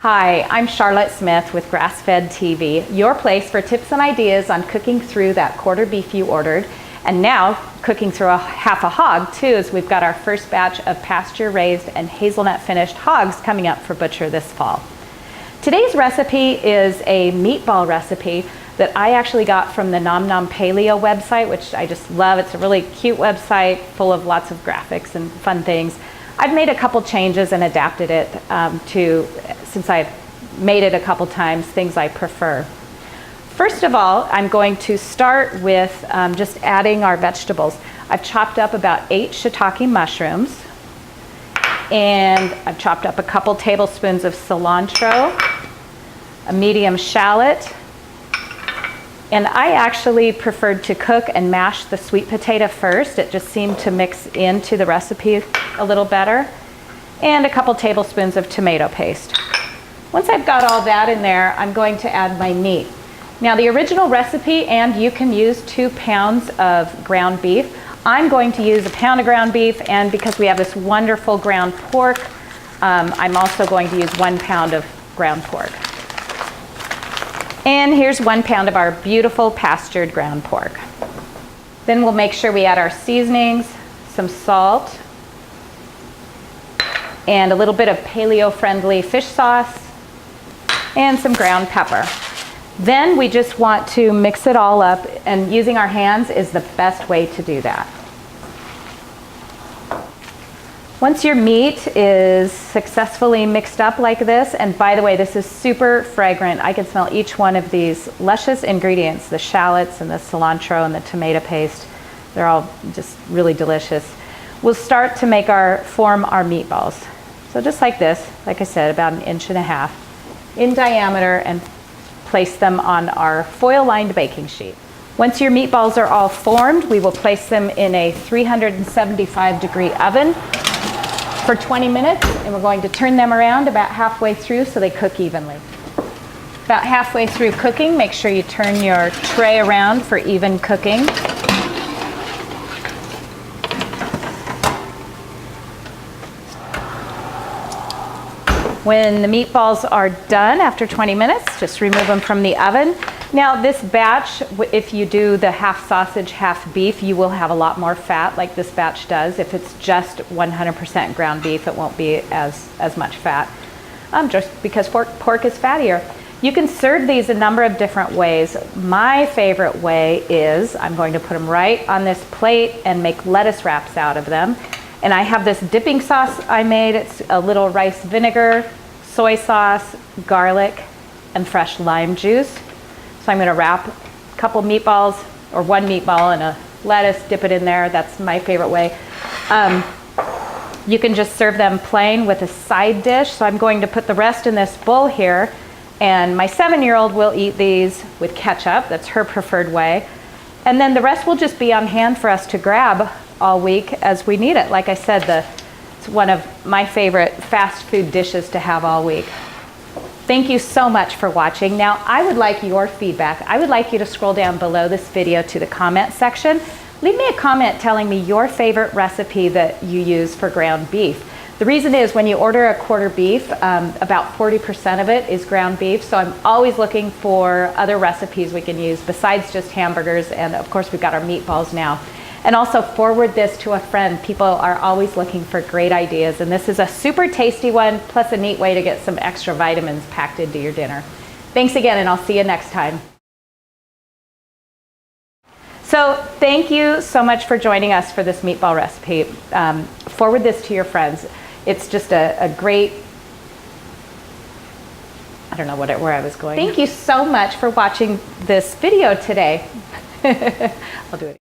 Hi, I'm Charlotte Smith with Grass-Fed TV, your place for tips and ideas on cooking through that quarter beef you ordered, and now cooking through half a hog too, as we've got our first batch of pasture-raised and hazelnut finished hogs coming up for butcher this fall. Today's recipe is a meatball recipe that I actually got from the Nom Nom Paleo website, which I just love. It's a really cute website full of lots of graphics and fun things. I've made a couple changes and adapted it since I've made it a couple times, things I prefer. First of all, I'm going to start with just adding our vegetables. I've chopped up about 8 shiitake mushrooms, and I've chopped up a couple tablespoons of cilantro, a medium shallot, and I actually preferred to cook and mash the sweet potato first. It just seemed to mix into the recipe a little better. And a couple tablespoons of tomato paste. Once I've got all that in there, I'm going to add my meat. Now the original recipe, and you can use 2 pounds of ground beef. I'm going to use 1 pound of ground beef, and because we have this wonderful ground pork, I'm also going to use 1 pound of ground pork. And here's 1 pound of our beautiful pastured ground pork. Then we'll make sure we add our seasonings, some salt, and a little bit of paleo-friendly fish sauce, and some ground pepper. Then we just want to mix it all up, and using our hands is the best way to do that. Once your meat is successfully mixed up like this, and by the way, this is super fragrant. I can smell each one of these luscious ingredients, the shallots and the cilantro and the tomato paste. They're all just really delicious. We'll start to form our meatballs. So just like this, like I said, about 1.5 inches in diameter, and place them on our foil-lined baking sheet. Once your meatballs are all formed, we will place them in a 375-degree oven for 20 minutes, and we're going to turn them around about halfway through so they cook evenly. About halfway through cooking, make sure you turn your tray around for even cooking. When the meatballs are done after 20 minutes, just remove them from the oven. Now this batch, if you do the half sausage, half beef, you will have a lot more fat like this batch does. If it's just 100% ground beef, it won't be as much fat, just because pork is fattier. You can serve these a number of different ways. My favorite way is I'm going to put them right on this plate and make lettuce wraps out of them. And I have this dipping sauce I made. It's a little rice vinegar, soy sauce, garlic, and fresh lime juice. So I'm going to wrap a couple meatballs, or 1 meatball in a lettuce, dip it in there. That's my favorite way. You can just serve them plain with a side dish. So I'm going to put the rest in this bowl here, and my 7-year-old will eat these with ketchup. That's her preferred way. And then the rest will just be on hand for us to grab all week as we need it. Like I said, it's one of my favorite fast food dishes to have all week. Thank you so much for watching. Now, I would like your feedback. I would like you to scroll down below this video to the comment section. Leave me a comment telling me your favorite recipe that you use for ground beef. The reason is when you order a quarter beef, about 40% of it is ground beef. So I'm always looking for other recipes we can use besides just hamburgers. And of course, we've got our meatballs now. And also forward this to a friend. People are always looking for great ideas, and this is a super tasty one, plus a neat way to get some extra vitamins packed into your dinner. Thanks again, and I'll see you next time. So thank you so much for joining us for this meatball recipe. Forward this to your friends. It's just a great, I don't know where I was going. Thank you so much for watching this video today. I'll do it.